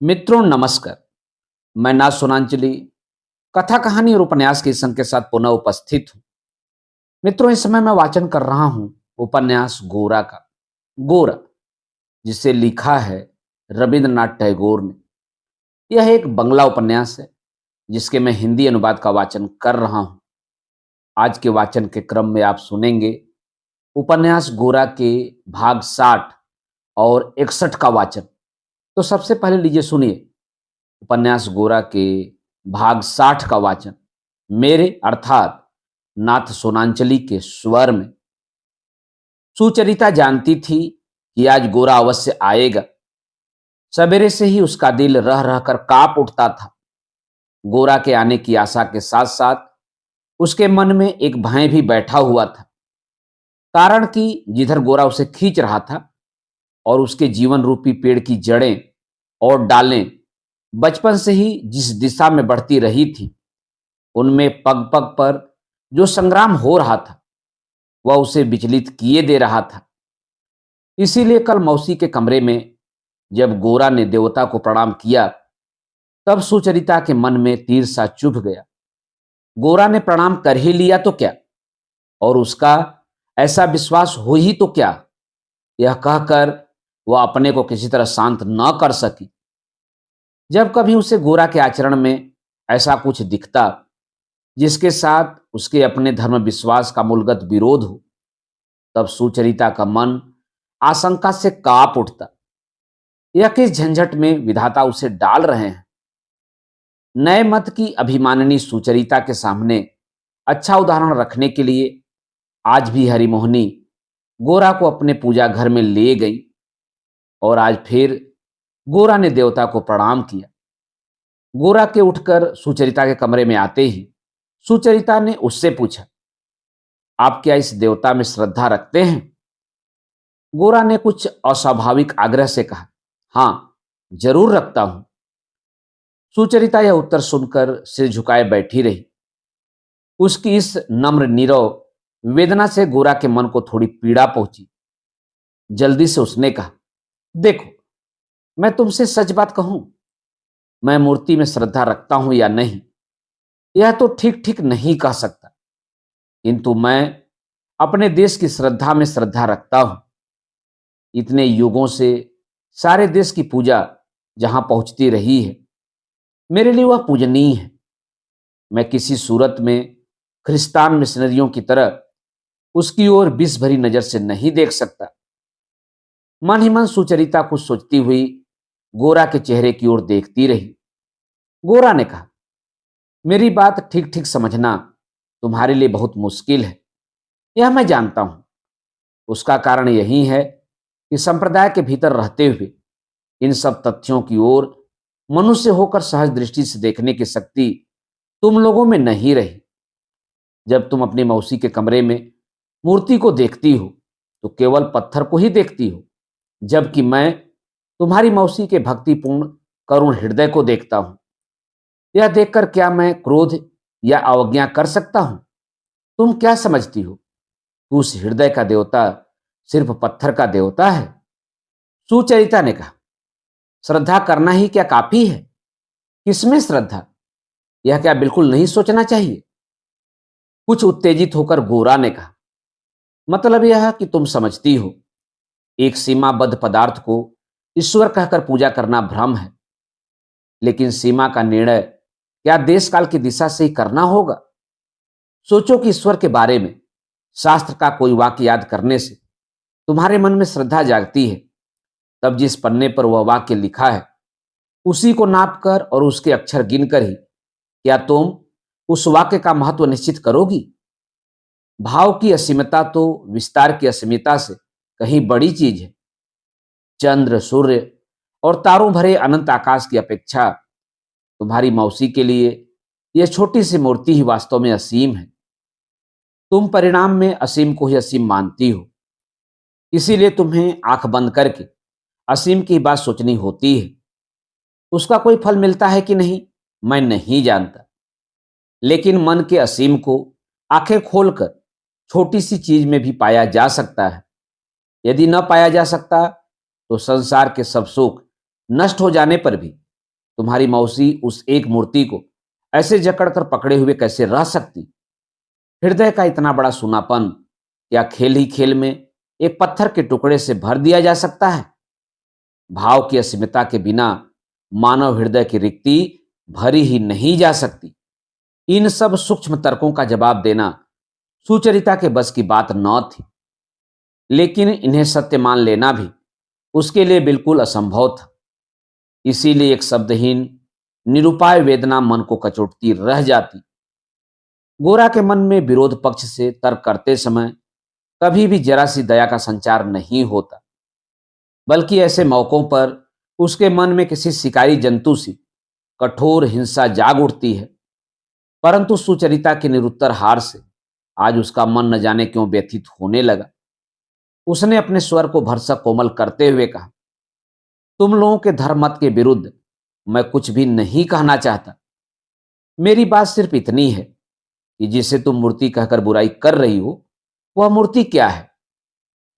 मित्रों नमस्कार। मैं नाथ सोनांचली कथा कहानी और उपन्यास के संग के साथ पुनः उपस्थित हूँ। मित्रों इस समय मैं वाचन कर रहा हूँ उपन्यास गोरा का। गोरा जिसे लिखा है रविंद्रनाथ टैगोर ने। यह एक बंगला उपन्यास है जिसके मैं हिंदी अनुवाद का वाचन कर रहा हूँ। आज के वाचन के क्रम में आप सुनेंगे उपन्यास गोरा के भाग 60 और 61 का वाचन। तो सबसे पहले लीजिए सुनिए उपन्यास गोरा के भाग 60 का वाचन मेरे अर्थात नाथ सोनांचली के स्वर में। सुचरिता जानती थी कि आज गोरा अवश्य आएगा। सवेरे से ही उसका दिल रह रहकर कांप उठता था। गोरा के आने की आशा के साथ साथ उसके मन में एक भय भी बैठा हुआ था। कारण कि जिधर गोरा उसे खींच रहा था और उसके जीवन रूपी पेड़ की जड़ें और डालें बचपन से ही जिस दिशा में बढ़ती रही थी, उनमें पग पग पर जो संग्राम हो रहा था वह उसे विचलित किए दे रहा था। इसीलिए कल मौसी के कमरे में जब गोरा ने देवता को प्रणाम किया तब सुचरिता के मन में तीर सा चुभ गया। गोरा ने प्रणाम कर ही लिया तो क्या, और उसका ऐसा विश्वास हो ही तो क्या, यह कहकर वह अपने को किसी तरह शांत न कर सकी। जब कभी उसे गोरा के आचरण में ऐसा कुछ दिखता जिसके साथ उसके अपने धर्म विश्वास का मूलगत विरोध हो, तब सुचरिता का मन आशंका से कांप उठता। यह किस झंझट में विधाता उसे डाल रहे हैं। नए मत की अभिमानिनी सुचरिता के सामने अच्छा उदाहरण रखने के लिए आज भी हरिमोहिनी गोरा को अपने पूजा घर में ले गई और आज फिर गोरा ने देवता को प्रणाम किया। गोरा के उठकर सुचरिता के कमरे में आते ही सुचरिता ने उससे पूछा, आप क्या इस देवता में श्रद्धा रखते हैं? गोरा ने कुछ अस्वाभाविक आग्रह से कहा, हाँ जरूर रखता हूं। सुचरिता यह उत्तर सुनकर सिर झुकाए बैठी रही। उसकी इस नम्र नीरव वेदना से गोरा के मन को थोड़ी पीड़ा पहुंची। जल्दी से उसने कहा, देखो मैं तुमसे सच बात कहूं, मैं मूर्ति में श्रद्धा रखता हूं या नहीं यह तो ठीक ठीक नहीं कह सकता, किंतु मैं अपने देश की श्रद्धा में श्रद्धा रखता हूं। इतने युगों से सारे देश की पूजा जहां पहुंचती रही है, मेरे लिए वह पूजनीय है। मैं किसी सूरत में ख्रिस्तान मिशनरियों की तरह उसकी ओर विष भरी नजर से नहीं देख सकता। मन ही मन सुचरिता कुछ सोचती हुई गोरा के चेहरे की ओर देखती रही। गोरा ने कहा, मेरी बात ठीक ठीक समझना तुम्हारे लिए बहुत मुश्किल है, यह मैं जानता हूं। उसका कारण यही है कि संप्रदाय के भीतर रहते हुए इन सब तथ्यों की ओर मनुष्य होकर सहज दृष्टि से देखने की शक्ति तुम लोगों में नहीं रही। जब तुम अपनी मौसी के कमरे में मूर्ति को देखती हो तो केवल पत्थर को ही देखती हो, जबकि मैं तुम्हारी मौसी के भक्तिपूर्ण करुण हृदय को देखता हूं। यह देखकर क्या मैं क्रोध या अवज्ञा कर सकता हूं? तुम क्या समझती हो कि उस हृदय का देवता सिर्फ पत्थर का देवता है? सुचरिता ने कहा, श्रद्धा करना ही क्या काफी है? किसमें श्रद्धा, यह क्या बिल्कुल नहीं सोचना चाहिए? कुछ उत्तेजित होकर गोरा ने कहा, मतलब यह कि तुम समझती हो एक सीमाबद्ध पदार्थ को ईश्वर कहकर पूजा करना भ्रम है, लेकिन सीमा का निर्णय क्या देश काल की दिशा से ही करना होगा? सोचो कि ईश्वर के बारे में शास्त्र का कोई वाक्य याद करने से तुम्हारे मन में श्रद्धा जागती है, तब जिस पन्ने पर वह वाक्य लिखा है उसी को नापकर और उसके अक्षर गिनकर ही क्या तुम उस वाक्य का महत्व निश्चित करोगी? भाव की असीमता तो विस्तार की असीमिता से कहीं बड़ी चीज है। चंद्र सूर्य और तारों भरे अनंत आकाश की अपेक्षा तुम्हारी मौसी के लिए यह छोटी सी मूर्ति ही वास्तव में असीम है। तुम परिणाम में असीम को ही असीम मानती हो, इसीलिए तुम्हें आंख बंद करके असीम की बात सोचनी होती है। उसका कोई फल मिलता है कि नहीं मैं नहीं जानता, लेकिन मन के असीम को आंखें खोलकर छोटी सी चीज में भी पाया जा सकता है। यदि न पाया जा सकता तो संसार के सब सुख नष्ट हो जाने पर भी तुम्हारी मौसी उस एक मूर्ति को ऐसे जकड़कर पकड़े हुए कैसे रह सकती? हृदय का इतना बड़ा सूनापन क्या खेल ही खेल में एक पत्थर के टुकड़े से भर दिया जा सकता है? भाव की असीमता के बिना मानव हृदय की रिक्ति भरी ही नहीं जा सकती। इन सब सूक्ष्म तर्कों का जवाब देना सुचरिता के बस की बात न थी, लेकिन इन्हें सत्य मान लेना भी उसके लिए बिल्कुल असंभव था। इसीलिए एक शब्दहीन निरुपाय वेदना मन को कचोटती रह जाती। गोरा के मन में विरोध पक्ष से तर्क करते समय कभी भी जरा सी दया का संचार नहीं होता, बल्कि ऐसे मौकों पर उसके मन में किसी शिकारी जंतु सी कठोर हिंसा जाग उठती है। परंतु सुचरिता की निरुत्तर हार से आज उसका मन न जाने क्यों व्यथित होने लगा। उसने अपने स्वर को भरसक कोमल करते हुए कहा, तुम लोगों के धर्म मत के विरुद्ध मैं कुछ भी नहीं कहना चाहता। मेरी बात सिर्फ इतनी है कि जिसे तुम मूर्ति कहकर बुराई कर रही हो वह मूर्ति क्या है?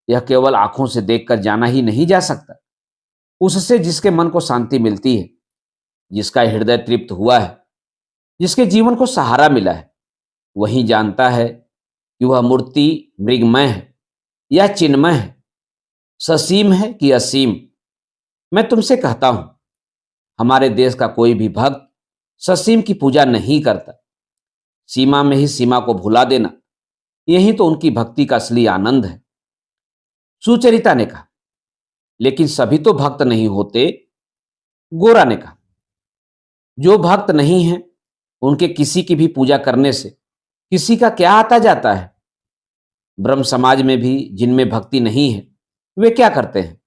यह केवल आंखों से देखकर जाना ही नहीं जा सकता। उससे जिसके मन को शांति मिलती है, जिसका हृदय तृप्त हुआ है, जिसके जीवन को सहारा मिला है, वही जानता है कि वह मूर्ति मृगमय है या चिन्मय है, ससीम है कि असीम। मैं तुमसे कहता हूं, हमारे देश का कोई भी भक्त ससीम की पूजा नहीं करता। सीमा में ही सीमा को भुला देना, यही तो उनकी भक्ति का असली आनंद है। सुचरिता ने कहा, लेकिन सभी तो भक्त नहीं होते। गोरा ने कहा, जो भक्त नहीं है उनके किसी की भी पूजा करने से किसी का क्या आता जाता है? ब्रह्म समाज में भी जिनमें भक्ति नहीं है वे क्या करते हैं?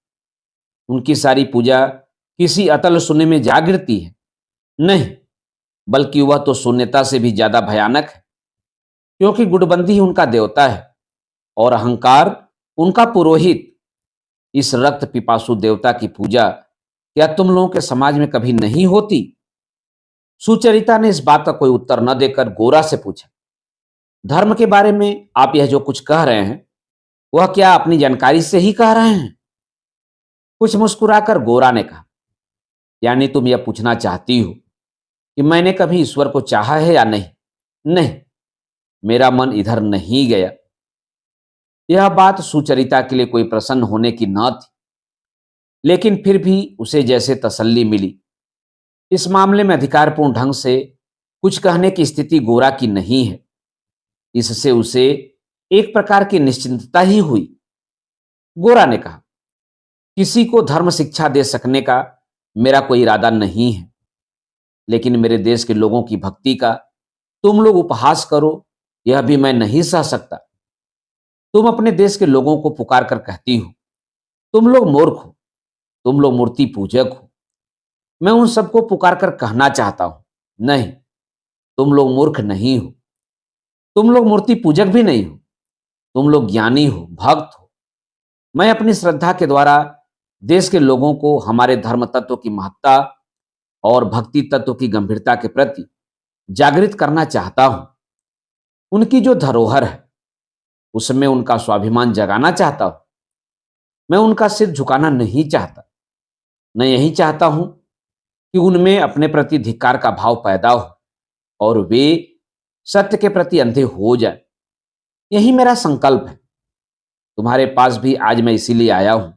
उनकी सारी पूजा किसी अतल शून्य में जा गिरती है? नहीं, बल्कि वह तो शून्यता से भी ज्यादा भयानक है, क्योंकि गुटबंदी ही उनका देवता है और अहंकार उनका पुरोहित। इस रक्त पिपासु देवता की पूजा क्या तुम लोगों के समाज में कभी नहीं होती? सुचरिता ने इस बात का कोई उत्तर न देकर गोरा से पूछा, धर्म के बारे में आप यह जो कुछ कह रहे हैं वह क्या अपनी जानकारी से ही कह रहे हैं? कुछ मुस्कुराकर गोरा ने कहा, यानी तुम यह पूछना चाहती हो कि मैंने कभी ईश्वर को चाहा है या नहीं? नहीं, मेरा मन इधर नहीं गया। यह बात सुचरिता के लिए कोई प्रसन्न होने की न थी, लेकिन फिर भी उसे जैसे तसल्ली मिली। इस मामले में अधिकारपूर्ण ढंग से कुछ कहने की स्थिति गोरा की नहीं है। इससे उसे एक प्रकार की निश्चिंतता ही हुई। गोरा ने कहा, किसी को धर्म शिक्षा दे सकने का मेरा कोई इरादा नहीं है, लेकिन मेरे देश के लोगों की भक्ति का तुम लोग उपहास करो यह भी मैं नहीं सह सकता। तुम अपने देश के लोगों को पुकार कर कहती हो तुम लोग मूर्ख हो, तुम लोग मूर्ति पूजक हो। मैं उन सबको पुकार कर कहना चाहता हूं, नहीं, तुम लोग मूर्ख नहीं हो, तुम लोग मूर्ति पूजक भी नहीं हो, तुम लोग ज्ञानी हो, भक्त हो। मैं अपनी श्रद्धा के द्वारा देश के लोगों को हमारे धर्म तत्व की महत्ता और भक्ति तत्व की गंभीरता के प्रति जागृत करना चाहता हूं। उनकी जो धरोहर है उसमें उनका स्वाभिमान जगाना चाहता हूं। मैं उनका सिर झुकाना नहीं चाहता। मैं यही चाहता हूं कि उनमें अपने प्रति धिक्कार का भाव पैदा हो और वे सत्य के प्रति अंधे हो जाए। यही मेरा संकल्प है। तुम्हारे पास भी आज मैं इसीलिए आया हूं।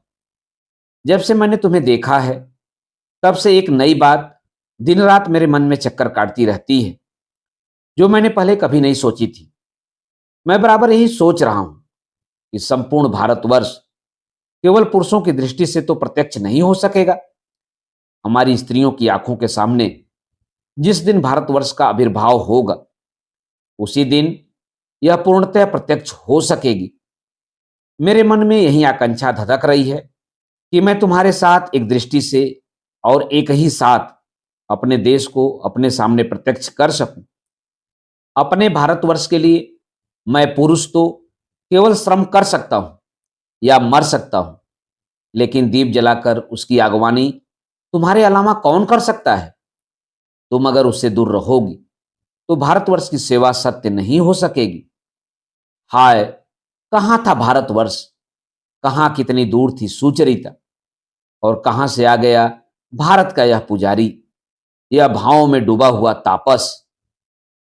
जब से मैंने तुम्हें देखा है तब से एक नई बात दिन रात मेरे मन में चक्कर काटती रहती है, जो मैंने पहले कभी नहीं सोची थी। मैं बराबर यही सोच रहा हूं कि संपूर्ण भारतवर्ष केवल पुरुषों की दृष्टि से तो प्रत्यक्ष नहीं हो सकेगा। हमारी स्त्रियों की आंखों के सामने जिस दिन भारतवर्ष का आविर्भाव होगा उसी दिन यह पूर्णतः प्रत्यक्ष हो सकेगी। मेरे मन में यही आकांक्षा धधक रही है कि मैं तुम्हारे साथ एक दृष्टि से और एक ही साथ अपने देश को अपने सामने प्रत्यक्ष कर सकूं। अपने भारतवर्ष के लिए मैं पुरुष तो केवल श्रम कर सकता हूं या मर सकता हूं, लेकिन दीप जलाकर उसकी अगवानी तुम्हारे अलावा कौन कर सकता है? तुम अगर उससे दूर रहोगी तो भारतवर्ष की सेवा सत्य नहीं हो सकेगी। हाय, कहां था भारतवर्ष? कहां कितनी दूर थी सुचरिता? और कहां से आ गया भारत का यह पुजारी? या भावों में डूबा हुआ तापस,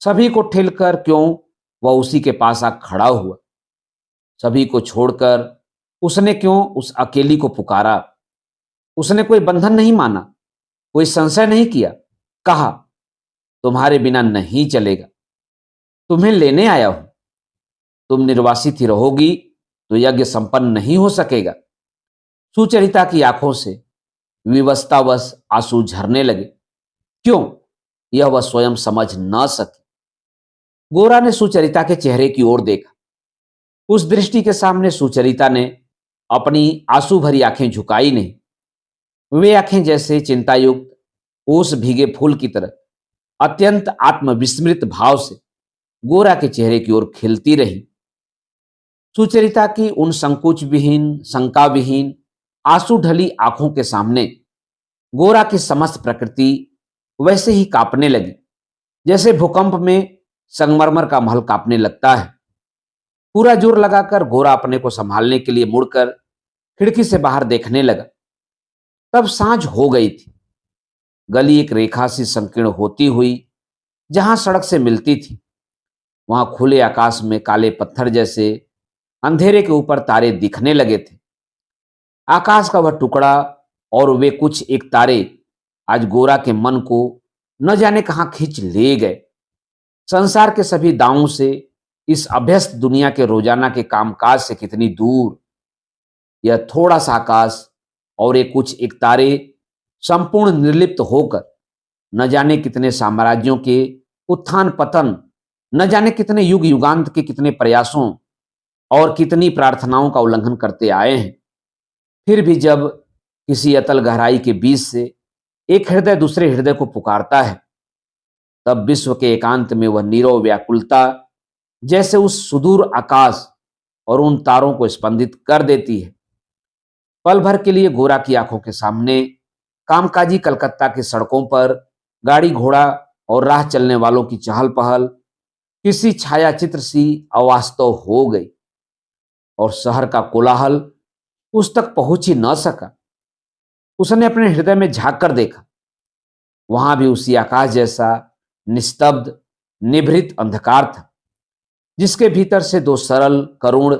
सभी को ठेलकर क्यों वह उसी के पास आ खड़ा हुआ? सभी को छोड़कर उसने क्यों उस अकेली को पुकारा? उसने कोई बंधन नहीं माना, कोई संशय नहीं किया। कहा, तुम्हारे बिना नहीं चलेगा, तुम्हें लेने आया हूं। तुम निर्वासित ही रहोगी तो यज्ञ संपन्न नहीं हो सकेगा। सुचरिता की आंखों से विवशतावश आंसू झरने लगे। क्यों? यह वह स्वयं समझ न सकी। गोरा ने सुचरिता के चेहरे की ओर देखा। उस दृष्टि के सामने सुचरिता ने अपनी आंसू भरी आंखें झुकाई नहीं। वे आंखें जैसे चिंतायुक्त ओस भीगे फूल की तरह अत्यंत आत्मविस्मृत भाव से गोरा के चेहरे की ओर खिलती रही। सुचरिता की उन संकोच विहीन, शंका विहीन, आंसू ढली आंखों के सामने गोरा की समस्त प्रकृति वैसे ही कांपने लगी जैसे भूकंप में संगमरमर का महल कांपने लगता है। पूरा जोर लगाकर गोरा अपने को संभालने के लिए मुड़कर खिड़की से बाहर देखने लगा। तब सांझ हो गई थी। गली एक रेखा सी संकीर्ण होती हुई जहां सड़क से मिलती थी, वहां खुले आकाश में काले पत्थर जैसे अंधेरे के ऊपर तारे दिखने लगे थे। आकाश का वह टुकड़ा और वे कुछ एक तारे आज गोरा के मन को न जाने कहां खींच ले गए। संसार के सभी दावों से, इस अभ्यस्त दुनिया के रोजाना के कामकाज से कितनी दूर यह थोड़ा सा आकाश और ये कुछ एक तारे संपूर्ण निर्लिप्त होकर न जाने कितने साम्राज्यों के उत्थान पतन, न जाने कितने युग युगांत के कितने प्रयासों और कितनी प्रार्थनाओं का उल्लंघन करते आए हैं। फिर भी जब किसी अतल गहराई के बीच से एक हृदय दूसरे हृदय को पुकारता है, तब विश्व के एकांत में वह नीरव व्याकुलता जैसे उस सुदूर आकाश और उन तारों को स्पंदित कर देती है। पल भर के लिए गोरा की आंखों के सामने कामकाजी कलकत्ता की सड़कों पर गाड़ी घोड़ा और राह चलने वालों की चहल पहल किसी छाया चित्र सी अवास्तव हो गई और शहर का कोलाहल उस तक पहुंच ही न सका। उसने अपने हृदय में झांक कर देखा। वहां भी उसी आकाश जैसा निस्तब्ध निभृत अंधकार था, जिसके भीतर से दो सरल करुण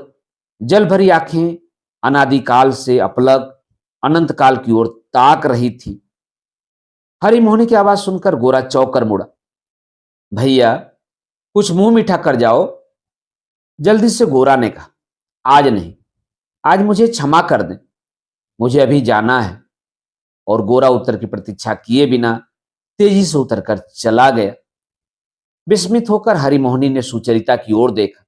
जल भरी आंखें अनादिकाल से अपलक अनंत काल की ओर ताक रही थी। हरी मोहनी की आवाज सुनकर गोरा चौंक कर मुड़ा। भैया, कुछ मुंह मीठा कर जाओ, जल्दी से गोरा ने कहा। आज नहीं, आज मुझे क्षमा कर दें, मुझे अभी जाना है। और गोरा उत्तर की प्रतीक्षा किए बिना तेजी से उतरकर चला गया। विस्मित होकर हरी मोहनी ने सुचरिता की ओर देखा।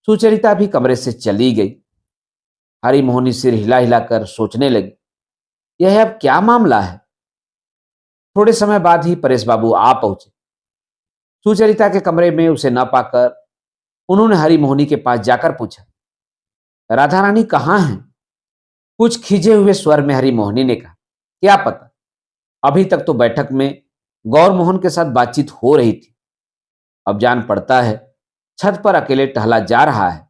सुचरिता भी कमरे से चली गई। हरी मोहनी सिर हिला हिलाकर सोचने लगी, यह अब क्या मामला है। थोड़े समय बाद ही परेश बाबू आ पहुंचे। सुचरिता के कमरे में उसे न पाकर उन्होंने हरी मोहनी के पास जाकर पूछा, राधा रानी कहाँ हैं? कुछ खींचे हुए स्वर में हरी मोहनी ने कहा, क्या पता, अभी तक तो बैठक में गौर मोहन के साथ बातचीत हो रही थी। अब जान पड़ता है छत पर अकेले टहला जा रहा है।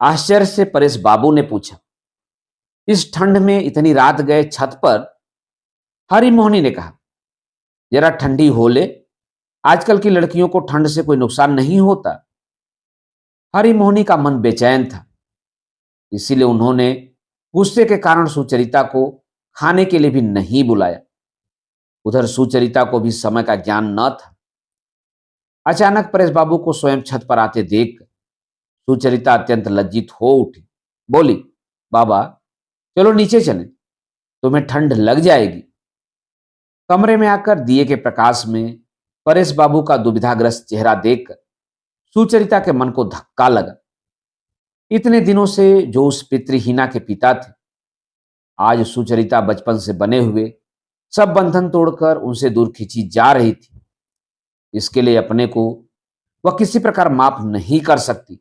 आश्चर्य से परेश बाबू ने पूछा, इस ठंड में इतनी रात गए छत पर? हरी मोहनी ने कहा, जरा ठंडी हो ले, आजकल की लड़कियों को ठंड से कोई नुकसान नहीं होता। हरी मोहनी का मन बेचैन था, इसीलिए उन्होंने गुस्से के कारण सुचरिता को खाने के लिए भी नहीं बुलाया। उधर सुचरिता को भी समय का ज्ञान न था। अचानक परेश बाबू को स्वयं छत पर आते देख सुचरिता अत्यंत लज्जित हो उठी। बोली, बाबा चलो नीचे चलें, तुम्हें ठंड लग जाएगी। कमरे में आकर दिए के प्रकाश में परेश बाबू का दुविधाग्रस्त चेहरा देखकर सुचरिता के मन को धक्का लगा। इतने दिनों से जो उस पितृहीना के पिता थे, आज सुचरिता बचपन से बने हुए सब बंधन तोड़कर उनसे दूर खींची जा रही थी। इसके लिए अपने को वह किसी प्रकार माफ नहीं कर सकती।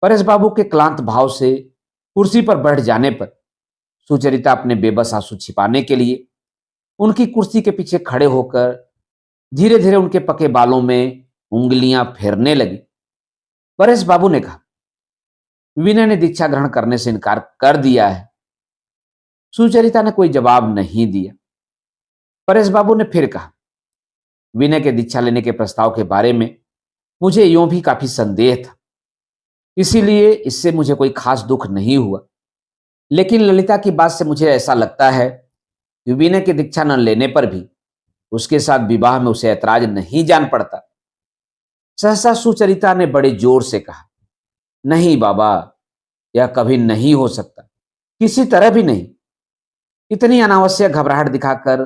परेश बाबू के क्लांत भाव से कुर्सी पर बैठ जाने पर सुचरिता अपने बेबस आंसू छिपाने के लिए उनकी कुर्सी के पीछे खड़े होकर धीरे धीरे उनके पके बालों में उंगलियां फेरने लगी। परेश बाबू ने कहा, विनय ने दीक्षा ग्रहण करने से इनकार कर दिया है। सुचरिता ने कोई जवाब नहीं दिया। परेश बाबू ने फिर कहा, विनय के दीक्षा लेने के प्रस्ताव के बारे में मुझे यूं भी काफी संदेह था, इसीलिए इससे मुझे कोई खास दुख नहीं हुआ। लेकिन ललिता की बात से मुझे ऐसा लगता है कि विनय की दीक्षा न लेने पर भी उसके साथ विवाह में उसे ऐतराज नहीं जान पड़ता। सहसा सुचरिता ने बड़े जोर से कहा, नहीं बाबा, यह कभी नहीं हो सकता, किसी तरह भी नहीं। इतनी अनावश्यक घबराहट दिखाकर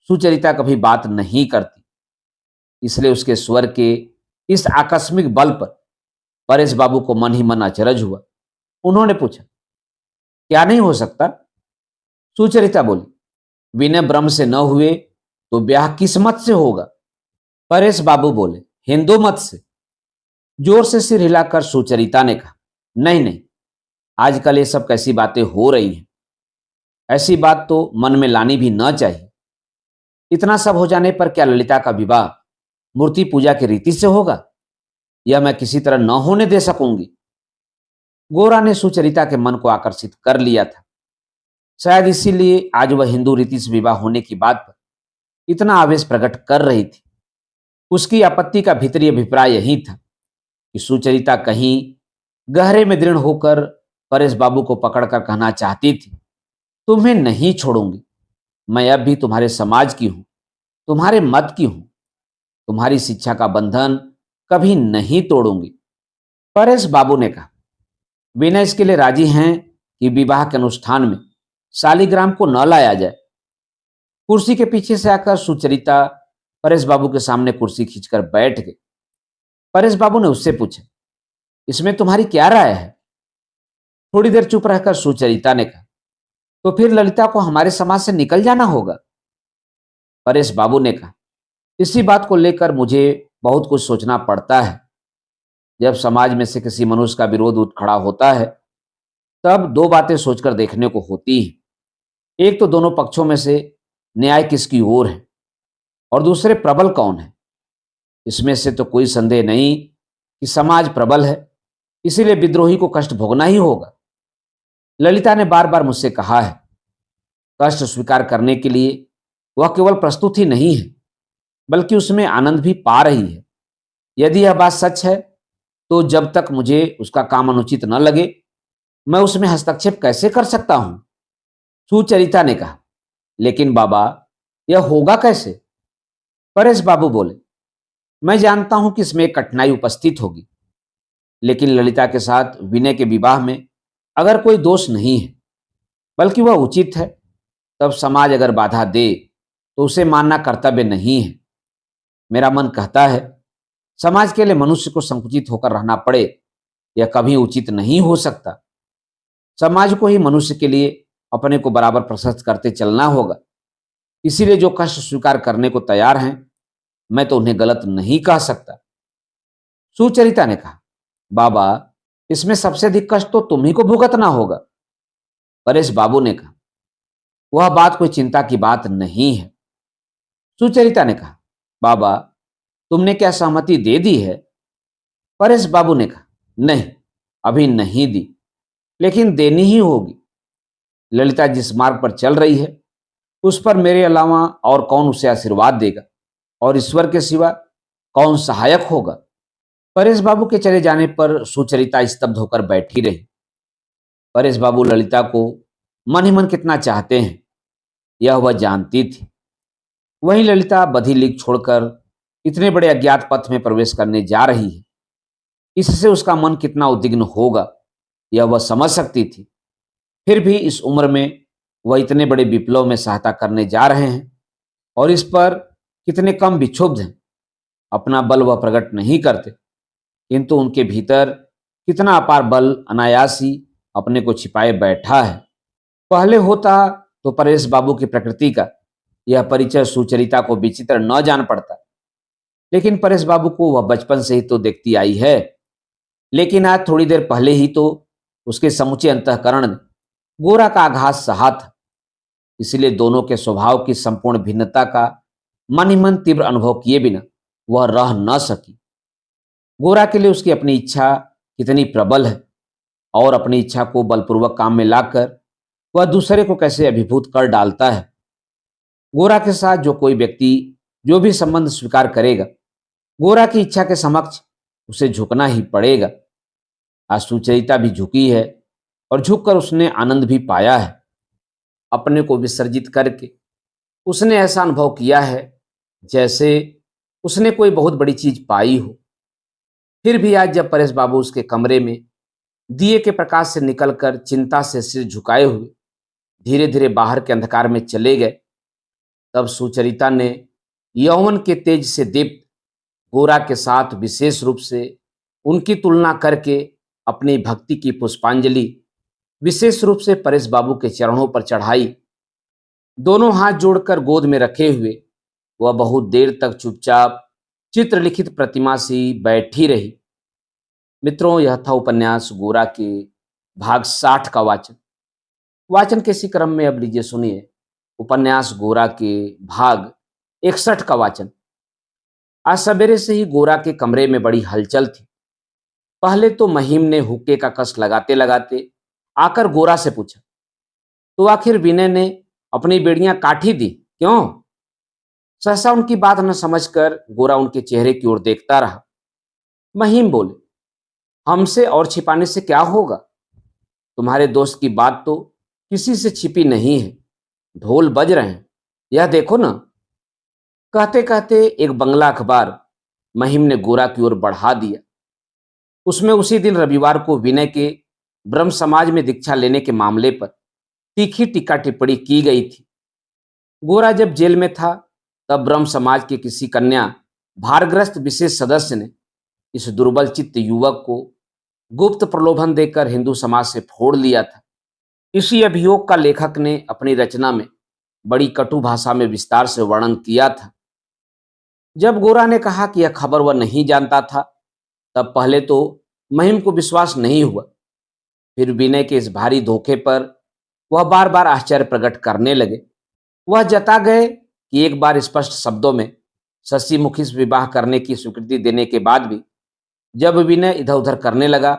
सुचरिता कभी बात नहीं करती, इसलिए उसके स्वर के इस आकस्मिक बल पर परेश बाबू को मन ही मन अचरज हुआ। उन्होंने पूछा, क्या नहीं हो सकता? सुचरिता बोली, विनय ब्रह्म से न हुए तो ब्याह किस मत से होगा? परेश बाबू बोले, हिंदू मत से। जोर से सिर हिलाकर सुचरिता ने कहा, नहीं नहीं, आजकल ये सब कैसी बातें हो रही हैं, ऐसी बात तो मन में लानी भी न चाहिए। इतना सब हो जाने पर क्या ललिता का विवाह मूर्ति पूजा की रीति से होगा? यह मैं किसी तरह न होने दे सकूंगी। गोरा ने सुचरिता के मन को आकर्षित कर लिया था। शायद इसीलिए आज वह हिंदू रीति से विवाह होने की बात पर इतना आवेश प्रकट कर रही थी। उसकी आपत्ति का भीतरी अभिप्राय यही था कि सुचरिता कहीं गहरे में दृढ़ होकर परेश बाबू को पकड़कर कहना चाहती थी, तुम्हें नहीं छोड़ूंगी, मैं अब भी तुम्हारे समाज की हूं, तुम्हारे मत की हूं, तुम्हारी शिक्षा का बंधन कभी नहीं तोड़ूंगी। परेश बाबू ने कहा, विनय इसके लिए राजी हैं कि विवाह के अनुष्ठान में शालिग्राम को न लाया जाए। कुर्सी के पीछे से आकर सुचरिता परेश बाबू के सामने कुर्सी खींचकर बैठ गई। परेश बाबू ने उससे पूछा, इसमें तुम्हारी क्या राय है? थोड़ी देर चुप रहकर सुचरिता ने कहा, तो फिर ललिता को हमारे समाज से निकल जाना होगा। परेश बाबू ने कहा, इसी बात को लेकर मुझे बहुत कुछ सोचना पड़ता है। जब समाज में से किसी मनुष्य का विरोध उठ खड़ा होता है, तब दो बातें सोचकर देखने को होती हैं। एक तो दोनों पक्षों में से न्याय किसकी ओर है, और दूसरे प्रबल कौन है। इसमें से तो कोई संदेह नहीं कि समाज प्रबल है, इसीलिए विद्रोही को कष्ट भोगना ही होगा। ललिता ने बार बार मुझसे कहा है, कष्ट स्वीकार करने के लिए वह केवल प्रस्तुत ही नहीं है, बल्कि उसमें आनंद भी पा रही है। यदि यह बात सच है, तो जब तक मुझे उसका काम अनुचित न लगे, मैं उसमें हस्तक्षेप कैसे कर सकता हूं? सुचरिता ने कहा, लेकिन बाबा, यह होगा कैसे? परेश बाबू बोले, मैं जानता हूं कि इसमें एक कठिनाई उपस्थित होगी, लेकिन ललिता के साथ विनय के विवाह में अगर कोई दोष नहीं है, बल्कि वह उचित है, तब समाज अगर बाधा दे तो उसे मानना कर्तव्य नहीं है। मेरा मन कहता है, समाज के लिए मनुष्य को संकुचित होकर रहना पड़े, यह कभी उचित नहीं हो सकता। समाज को ही मनुष्य के लिए अपने को बराबर प्रशस्त करते चलना होगा। इसीलिए जो कष्ट स्वीकार करने को तैयार हैं, मैं तो उन्हें गलत नहीं कह सकता। सुचरिता ने कहा, बाबा, इसमें सबसे अधिक कष्ट तो तुम्ही को भुगतना होगा। परेश बाबू ने कहा, वह बात कोई चिंता की बात नहीं है। सुचरिता ने कहा, बाबा, तुमने क्या सहमति दे दी है? परेश बाबू ने कहा, नहीं, अभी नहीं दी, लेकिन देनी ही होगी। ललिता जिस मार्ग पर चल रही है, उस पर मेरे अलावा और कौन उसे आशीर्वाद देगा, और ईश्वर के सिवा कौन सहायक होगा? परेश बाबू के चले जाने पर सुचरिता स्तब्ध होकर बैठी रही। परेश बाबू ललिता को मन ही मन कितना चाहते हैं, यह वह जानती थी। वहीं ललिता बधी लीक छोड़कर इतने बड़े अज्ञात पथ में प्रवेश करने जा रही है, इससे उसका मन कितना उद्विग्न होगा, यह वह समझ सकती थी। फिर भी इस उम्र में वह इतने बड़े विप्लव में सहायता करने जा रहे हैं, और इस पर कितने कम विक्षुब्ध हैं। अपना बल वह प्रकट नहीं करते, किंतु उनके भीतर कितना अपार बल अनायास ही अपने को छिपाए बैठा है। पहले होता तो परेश बाबू की प्रकृति का यह परिचय सुचरिता को विचित्र न जान पड़ता, लेकिन परेश बाबू को वह बचपन से ही तो देखती आई है। लेकिन आज थोड़ी देर पहले ही तो उसके समूचे अंतःकरण ने गोरा का आघात सहा था, इसलिए दोनों के स्वभाव की संपूर्ण भिन्नता का मन ही मन तीव्र अनुभव किए बिना वह रह न सकी। गोरा के लिए उसकी अपनी इच्छा कितनी प्रबल है, और अपनी इच्छा को बलपूर्वक काम में लाकर वह दूसरे को कैसे अभिभूत कर डालता है। गोरा के साथ जो कोई व्यक्ति जो भी संबंध स्वीकार करेगा, गोरा की इच्छा के समक्ष उसे झुकना ही पड़ेगा। आज सुचरिता भी झुकी है और झुककर उसने आनंद भी पाया है। अपने को विसर्जित करके उसने ऐसा अनुभव किया है जैसे उसने कोई बहुत बड़ी चीज पाई हो। फिर भी आज जब परेश बाबू उसके कमरे में दिए के प्रकाश से निकलकर चिंता से सिर झुकाए हुए धीरे धीरे बाहर के अंधकार में चले गए, तब सुचरिता ने यौवन के तेज से दीप्त गोरा के साथ विशेष रूप से उनकी तुलना करके अपनी भक्ति की पुष्पांजलि विशेष रूप से परेश बाबू के चरणों पर चढ़ाई। दोनों हाथ जोड़कर गोद में रखे हुए वह बहुत देर तक चुपचाप चित्रलिखित प्रतिमा सी बैठी रही। मित्रों, यह था उपन्यास गोरा के भाग 60 का वाचन। वाचन के इसी क्रम में अब लीजिए सुनिए उपन्यास गोरा के भाग 61 का वाचन। आज सवेरे से ही गोरा के कमरे में बड़ी हलचल थी। पहले तो महिम ने हुक्के का कस लगाते लगाते आकर गोरा से पूछा, तो आखिर विनय ने अपनी बेड़ियां काट ही दी क्यों? सहसा उनकी बात न समझकर गोरा उनके चेहरे की ओर देखता रहा। महिम बोले, हमसे और छिपाने से क्या होगा? तुम्हारे दोस्त की बात तो किसी से छिपी नहीं है। ढोल बज रहे हैं, यह देखो ना। कहते कहते एक बंगला अखबार महिम ने गोरा की ओर बढ़ा दिया। उसमें उसी दिन रविवार को विनय के ब्रह्म समाज में दीक्षा लेने के मामले पर तीखी टीका टिप्पणी की गई थी। गोरा जब जेल में था तब ब्रह्म समाज के किसी कन्या भारग्रस्त विशेष सदस्य ने इस दुर्बल चित्त युवक को गुप्त प्रलोभन देकर हिंदू समाज से फोड़ लिया था। इसी अभियोग का लेखक ने अपनी रचना में बड़ी कटु भाषा में विस्तार से वर्णन किया था। जब गोरा ने कहा कि यह खबर वह नहीं जानता था, तब पहले तो महिम को विश्वास नहीं हुआ। फिर विनय के इस भारी धोखे पर वह बार बार आश्चर्य प्रकट करने लगे। वह जता गए कि एक बार स्पष्ट शब्दों में शशि मुखी से विवाह करने की स्वीकृति देने के बाद भी जब विनय इधर उधर करने लगा,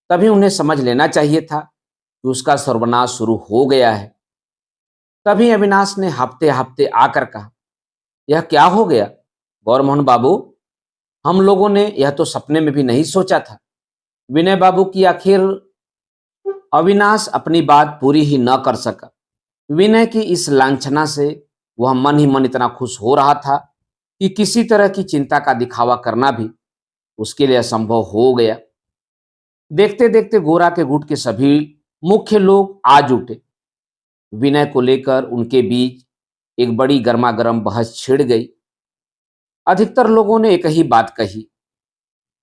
तभी उन्हें समझ लेना चाहिए था कि उसका सर्वनाश शुरू हो गया है। तभी अविनाश ने हफ्ते हफ्ते आकर कहा, यह क्या हो गया गौरमोहन बाबू? हम लोगों ने यह तो सपने में भी नहीं सोचा था। विनय बाबू की आखिर अविनाश अपनी बात पूरी ही न कर सका। विनय की इस लांछना से वह मन ही मन इतना खुश हो रहा था कि किसी तरह की चिंता का दिखावा करना भी उसके लिए असंभव हो गया। देखते देखते गोरा के गुट के सभी मुख्य लोग आ जुटे। विनय को लेकर उनके बीच एक बड़ी गर्मागर्म बहस छिड़ गई। अधिकतर लोगों ने एक ही बात कही।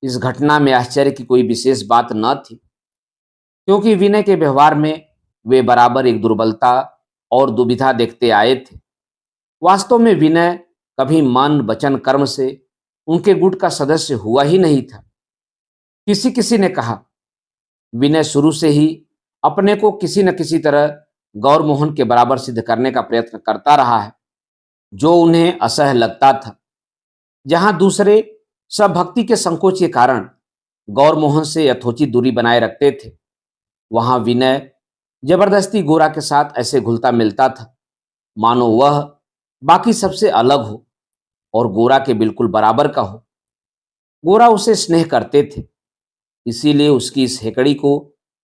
इस घटना में आश्चर्य की कोई विशेष बात न थी, क्योंकि विनय के व्यवहार में वे बराबर एक दुर्बलता और दुविधा देखते आए थे। वास्तव में विनय कभी मन वचन कर्म से उनके गुट का सदस्य हुआ ही नहीं था। किसी किसी ने कहा, विनय शुरू से ही अपने को किसी न किसी तरह गौरमोहन के बराबर सिद्ध करने का प्रयत्न करता रहा है, जो उन्हें असह्य लगता था। जहां दूसरे सब भक्ति के संकोच के कारण गौरमोहन से यथोचित दूरी बनाए रखते थे, वहां विनय जबरदस्ती गोरा के साथ ऐसे घुलता मिलता था मानो वह बाकी सबसे अलग हो और गोरा के बिल्कुल बराबर का हो। गोरा उसे स्नेह करते थे, इसीलिए उसकी इस हेकड़ी को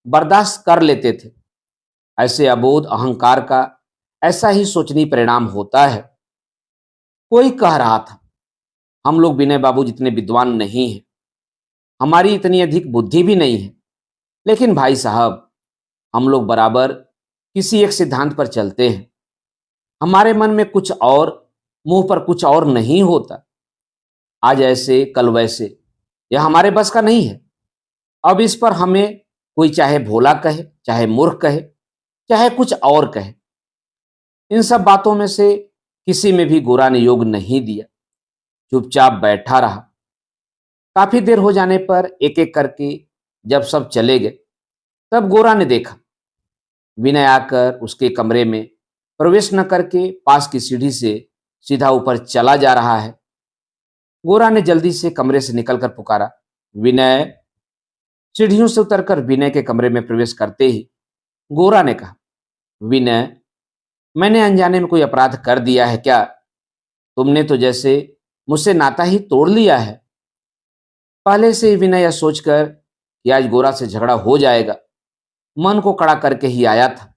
बर्दाश्त कर लेते थे। ऐसे अबोध अहंकार का ऐसा ही सोचनीय परिणाम होता है। कोई कह रहा था, हम लोग विनय बाबू जितने विद्वान नहीं हैं, हमारी इतनी अधिक बुद्धि भी नहीं है, लेकिन भाई साहब, हम लोग बराबर किसी एक सिद्धांत पर चलते हैं। हमारे मन में कुछ और, मुंह पर कुछ और नहीं होता। आज ऐसे कल वैसे, यह हमारे बस का नहीं है। अब इस पर हमें कोई चाहे भोला कहे, चाहे मूर्ख कहे, चाहे कुछ और कहे, इन सब बातों में से किसी में भी गोरा ने योग नहीं दिया। चुपचाप बैठा रहा। काफी देर हो जाने पर एक एक करके जब सब चले गए, तब गोरा ने देखा विनय आकर उसके कमरे में प्रवेश न करके पास की सीढ़ी से सीधा ऊपर चला जा रहा है। गोरा ने जल्दी से कमरे से निकलकर पुकारा, विनय। सीढ़ियों से उतरकर विनय के कमरे में प्रवेश करते ही गोरा ने कहा, विनय, मैंने अनजाने में कोई अपराध कर दिया है क्या? तुमने तो जैसे मुझसे नाता ही तोड़ लिया है। पहले से ही विनय यह सोचकर कि आज गोरा से झगड़ा हो जाएगा, मन को कड़ा करके ही आया था।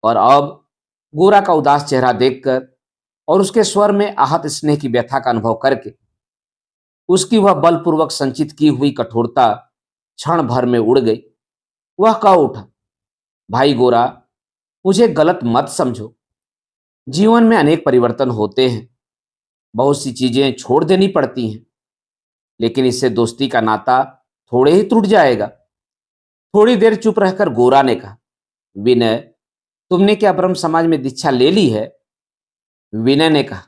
और अब गोरा का उदास चेहरा देखकर और उसके स्वर में आहत स्नेह की व्यथा का अनुभव करके उसकी वह बलपूर्वक संचित की हुई कठोरता क्षण भर में उड़ गई। वह कह उठा, भाई गोरा, मुझे गलत मत समझो। जीवन में अनेक परिवर्तन होते हैं, बहुत सी चीजें छोड़ देनी पड़ती हैं, लेकिन इससे दोस्ती का नाता थोड़े ही टूट जाएगा। थोड़ी देर चुप रहकर गोरा ने कहा, विनय, तुमने क्या ब्रह्म समाज में दीक्षा ले ली है? विनय ने कहा,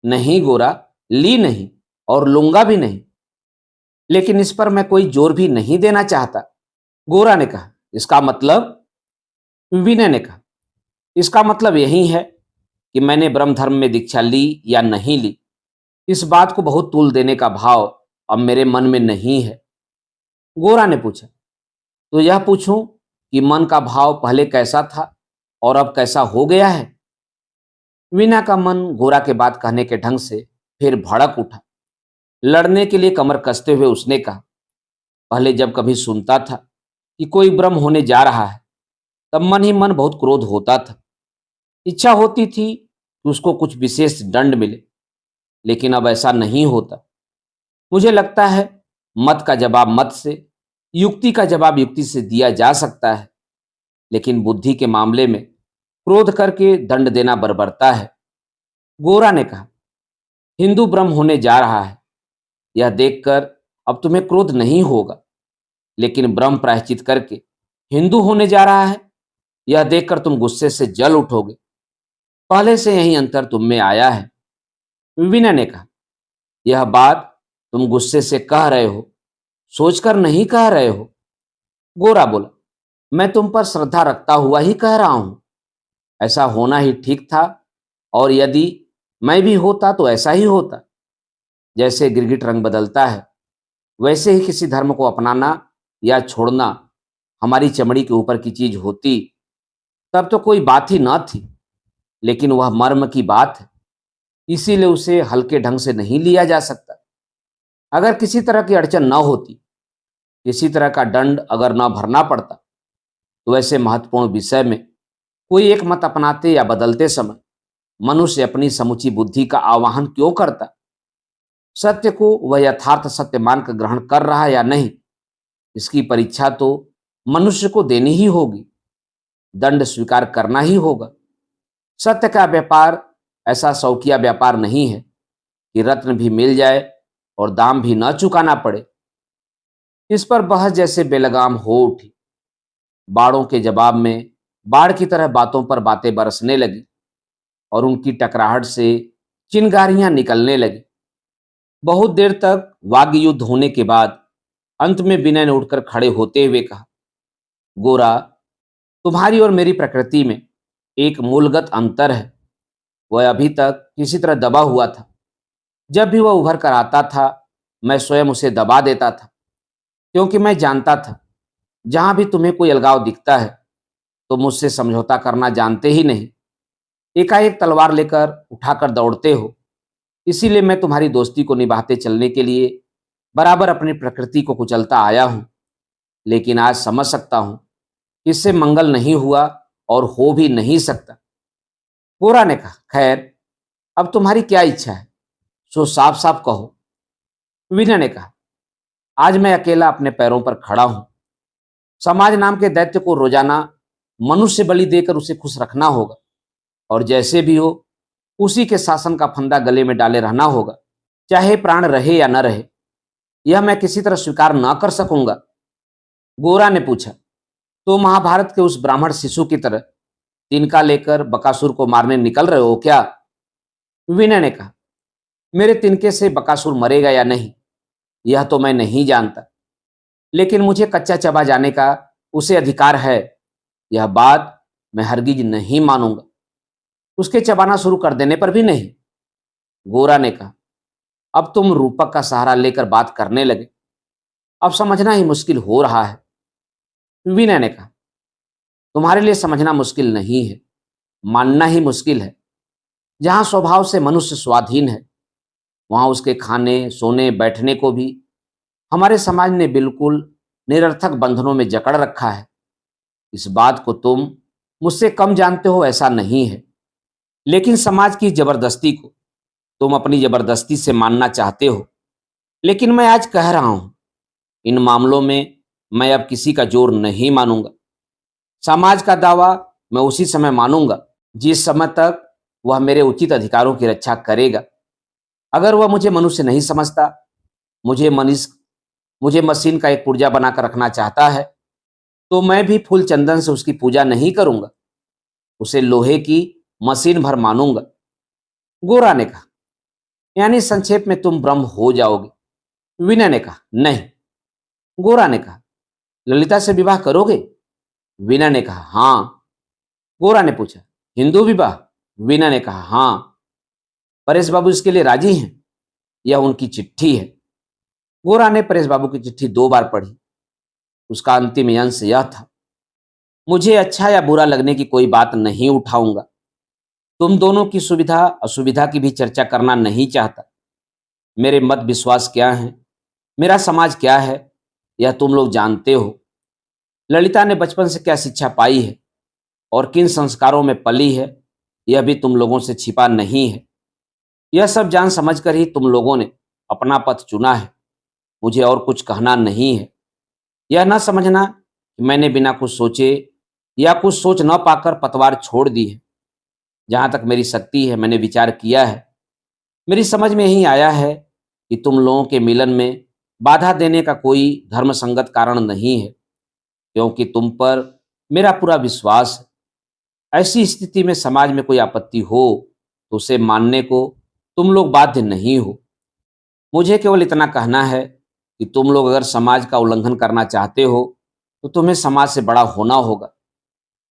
नहीं गोरा, ली नहीं और लूंगा भी नहीं, लेकिन इस पर मैं कोई जोर भी नहीं देना चाहता। गोरा ने कहा, इसका मतलब? विनय ने कहा, इसका मतलब यही है कि मैंने ब्रह्म धर्म में दीक्षा ली या नहीं ली, इस बात को बहुत तूल देने का भाव अब मेरे मन में नहीं है। गोरा ने पूछा, तो यह पूछूं कि मन का भाव पहले कैसा था और अब कैसा हो गया है? वीना का मन गोरा के बात कहने के ढंग से फिर भड़क उठा। लड़ने के लिए कमर कसते हुए उसने कहा, पहले जब कभी सुनता था कि कोई ब्रह्म होने जा रहा है, तब मन ही मन बहुत क्रोध होता था। इच्छा होती थी कि उसको कुछ विशेष दंड मिले, लेकिन अब ऐसा नहीं होता। मुझे लगता है मत का जवाब मत से, युक्ति का जवाब युक्ति से दिया जा सकता है, लेकिन बुद्धि के मामले में क्रोध करके दंड देना बर्बरता है। गोरा ने कहा, हिंदू ब्रह्म होने जा रहा है, यह देखकर अब तुम्हें क्रोध नहीं होगा, लेकिन ब्रह्म प्रायश्चित करके हिंदू होने जा रहा है, यह देखकर तुम गुस्से से जल उठोगे। पहले से यही अंतर तुम में आया है। विनय ने कहा, यह बात तुम गुस्से से कह रहे हो, सोचकर नहीं कह रहे हो। गोरा बोला, मैं तुम पर श्रद्धा रखता हुआ ही कह रहा हूं। ऐसा होना ही ठीक था, और यदि मैं भी होता तो ऐसा ही होता। जैसे गिरगिट रंग बदलता है, वैसे ही किसी धर्म को अपनाना या छोड़ना हमारी चमड़ी के ऊपर की चीज होती, तब तो कोई बात ही न थी, लेकिन वह मर्म की बात है, इसीलिए उसे हल्के ढंग से नहीं लिया जा सकता। अगर किसी तरह की अड़चन न होती, किसी तरह का दंड अगर न भरना पड़ता, तो ऐसे महत्वपूर्ण विषय में कोई एक मत अपनाते या बदलते समय मनुष्य अपनी समुची बुद्धि का आवाहन क्यों करता? सत्य को वह यथार्थ सत्य मानकर ग्रहण कर रहा है या नहीं, इसकी परीक्षा तो मनुष्य को देनी ही होगी, दंड स्वीकार करना ही होगा। सत्य का व्यापार ऐसा शौकिया व्यापार नहीं है कि रत्न भी मिल जाए और दाम भी न चुकाना पड़े। इस पर बहस जैसे बेलगाम हो उठी। बाड़ों के जवाब में बाढ़ की तरह बातों पर बातें बरसने लगी और उनकी टकराहट से चिंगारियां निकलने लगी। बहुत देर तक वाग्युद्ध युद्ध होने के बाद अंत में विनय ने उठकर खड़े होते हुए कहा, गोरा, तुम्हारी और मेरी प्रकृति में एक मूलगत अंतर है। वह अभी तक किसी तरह दबा हुआ था। जब भी वह उभर कर आता था, मैं स्वयं उसे दबा देता था, क्योंकि मैं जानता था जहां भी तुम्हें कोई अलगाव दिखता है तो मुझसे समझौता करना जानते ही नहीं, एकाएक तलवार लेकर उठाकर दौड़ते हो। इसीलिए मैं तुम्हारी दोस्ती को निभाते चलने के लिए बराबर अपनी प्रकृति को कुचलता आया हूं, लेकिन आज समझ सकता हूं कि इससे मंगल नहीं हुआ और हो भी नहीं सकता। गोरा ने कहा, खैर, अब तुम्हारी क्या इच्छा है, सो साफ साफ कहो। विनय ने कहा, आज मैं अकेला अपने पैरों पर खड़ा हूं। समाज नाम के दैत्य को रोजाना मनुष्य बलि देकर उसे खुश रखना होगा, और जैसे भी हो उसी के शासन का फंदा गले में डाले रहना होगा, चाहे प्राण रहे या न रहे। यह मैं किसी तरह स्वीकार न कर सकूंगा। गोरा ने पूछा, तो महाभारत के उस ब्राह्मण शिशु की तरह तिनका लेकर बकासुर को मारने निकल रहे हो क्या? विनय ने कहा, मेरे तिनके से बकासुर मरेगा या नहीं, यह तो मैं नहीं जानता, लेकिन मुझे कच्चा चबा जाने का उसे अधिकार है। यह बात मैं हरगिज नहीं मानूंगा, उसके चबाना शुरू कर देने पर भी नहीं। गोरा ने कहा, अब तुम रूपक का सहारा लेकर बात करने लगे, अब समझना ही मुश्किल हो रहा है। विनय ने कहा, तुम्हारे लिए समझना मुश्किल नहीं है, मानना ही मुश्किल है। जहाँ स्वभाव से मनुष्य स्वाधीन है, वहाँ उसके खाने, सोने, बैठने को भी हमारे समाज ने बिल्कुल निरर्थक बंधनों में जकड़ रखा है। इस बात को तुम मुझसे कम जानते हो ऐसा नहीं है, लेकिन समाज की जबरदस्ती को तुम अपनी जबरदस्ती से मानना चाहते हो। लेकिन मैं आज कह रहा हूं, इन मामलों में मैं अब किसी का जोर नहीं मानूंगा। समाज का दावा मैं उसी समय मानूंगा जिस समय तक वह मेरे उचित अधिकारों की रक्षा करेगा। अगर वह मुझे मनुष्य नहीं समझता, मुझे मनीष मुझे मशीन का एक पुर्जा बनाकर रखना चाहता है, तो मैं भी फूल चंदन से उसकी पूजा नहीं करूंगा, उसे लोहे की मशीन भर मानूंगा। गोरा ने कहा, यानी संक्षेप में तुम ब्रह्म हो जाओगे। विनय ने कहा, नहीं। गोरा ने कहा, ललिता से विवाह करोगे? विनय ने कहा, हां। गोरा ने पूछा, हिंदू विवाह? विनय ने कहा, हां। परेश बाबू इसके लिए राजी हैं? यह उनकी चिट्ठी है। गोरा ने परेश बाबू की चिट्ठी 2 बार पढ़ी। उसका अंतिम अंश यह था, मुझे अच्छा या बुरा लगने की कोई बात नहीं उठाऊंगा। तुम दोनों की सुविधा असुविधा की भी चर्चा करना नहीं चाहता। मेरे मत विश्वास क्या हैं, मेरा समाज क्या है, यह तुम लोग जानते हो। ललिता ने बचपन से क्या शिक्षा पाई है और किन संस्कारों में पली है, यह भी तुम लोगों से छिपा नहीं है। यह सब जान समझकर ही तुम लोगों ने अपना पथ चुना है। मुझे और कुछ कहना नहीं है। यह न समझना कि मैंने बिना कुछ सोचे या कुछ सोच न पाकर पतवार छोड़ दी है। जहां तक मेरी शक्ति है, मैंने विचार किया है। मेरी समझ में यही आया है कि तुम लोगों के मिलन में बाधा देने का कोई धर्मसंगत कारण नहीं है, क्योंकि तुम पर मेरा पूरा विश्वास है। ऐसी स्थिति में समाज में कोई आपत्ति हो तो उसे मानने को तुम लोग बाध्य नहीं हो। मुझे केवल इतना कहना है कि तुम लोग अगर समाज का उल्लंघन करना चाहते हो तो तुम्हें समाज से बड़ा होना होगा।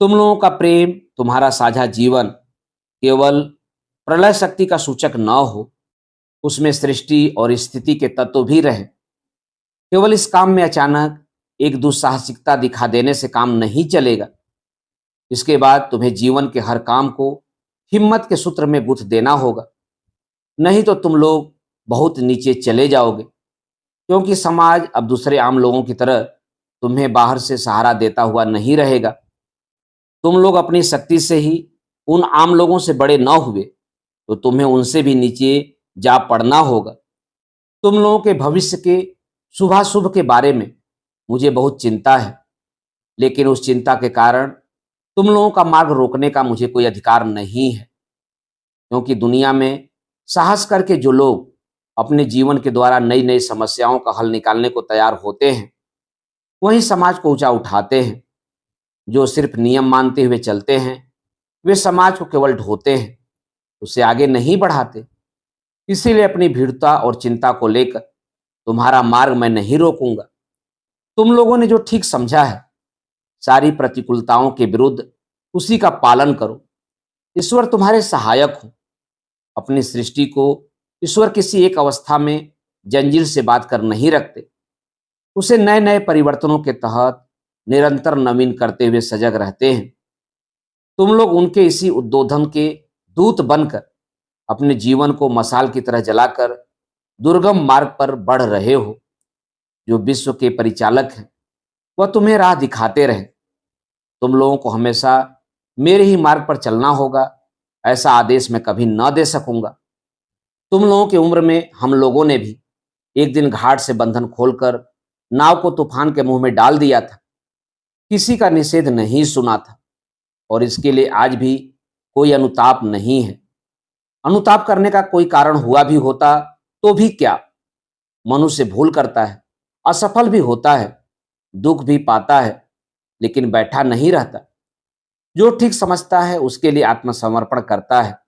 तुम लोगों का प्रेम, तुम्हारा साझा जीवन केवल प्रलय शक्ति का सूचक न हो, उसमें सृष्टि और स्थिति के तत्व भी रहे। केवल इस काम में अचानक एक दुस्साहसिकता दिखा देने से काम नहीं चलेगा। इसके बाद तुम्हें जीवन के हर काम को हिम्मत के सूत्र में गुंथ देना होगा, नहीं तो तुम लोग बहुत नीचे चले जाओगे। क्योंकि समाज अब दूसरे आम लोगों की तरह तुम्हें बाहर से सहारा देता हुआ नहीं रहेगा। तुम लोग अपनी शक्ति से ही उन आम लोगों से बड़े न हुए तो तुम्हें उनसे भी नीचे जा पड़ना होगा। तुम लोगों के भविष्य के शुभाशुभ के बारे में मुझे बहुत चिंता है, लेकिन उस चिंता के कारण तुम लोगों का मार्ग रोकने का मुझे कोई अधिकार नहीं है। क्योंकि दुनिया में साहस करके जो लोग अपने जीवन के द्वारा नई नई समस्याओं का हल निकालने को तैयार होते हैं, वही समाज को ऊंचा उठाते हैं। जो सिर्फ नियम मानते हुए चलते हैं, वे समाज को केवल ढोते हैं, उसे आगे नहीं बढ़ाते। इसीलिए अपनी भीड़ता और चिंता को लेकर तुम्हारा मार्ग मैं नहीं रोकूंगा। तुम लोगों ने जो ठीक समझा है, सारी प्रतिकूलताओं के विरुद्ध उसी का पालन करो। ईश्वर तुम्हारे सहायक हो। अपनी सृष्टि को ईश्वर किसी एक अवस्था में जंजीर से बांध कर नहीं रखते, उसे नए नए परिवर्तनों के तहत निरंतर नवीन करते हुए सजग रहते हैं। तुम लोग उनके इसी उद्बोधन के दूत बनकर अपने जीवन को मशाल की तरह जलाकर दुर्गम मार्ग पर बढ़ रहे हो। जो विश्व के परिचालक हैं, वह तुम्हें राह दिखाते रहे। तुम लोगों को हमेशा मेरे ही मार्ग पर चलना होगा, ऐसा आदेश मैं कभी न दे सकूंगा। तुम लोगों की उम्र में हम लोगों ने भी एक दिन घाट से बंधन खोलकर नाव को तूफान के मुंह में डाल दिया था। किसी का निषेध नहीं सुना था, और इसके लिए आज भी कोई अनुताप नहीं है। अनुताप करने का कोई कारण हुआ भी होता तो भी क्या, मनुष्य भूल करता है, असफल भी होता है, दुख भी पाता है, लेकिन बैठा नहीं रहता। जो ठीक समझता है उसके लिए आत्मसमर्पण करता है।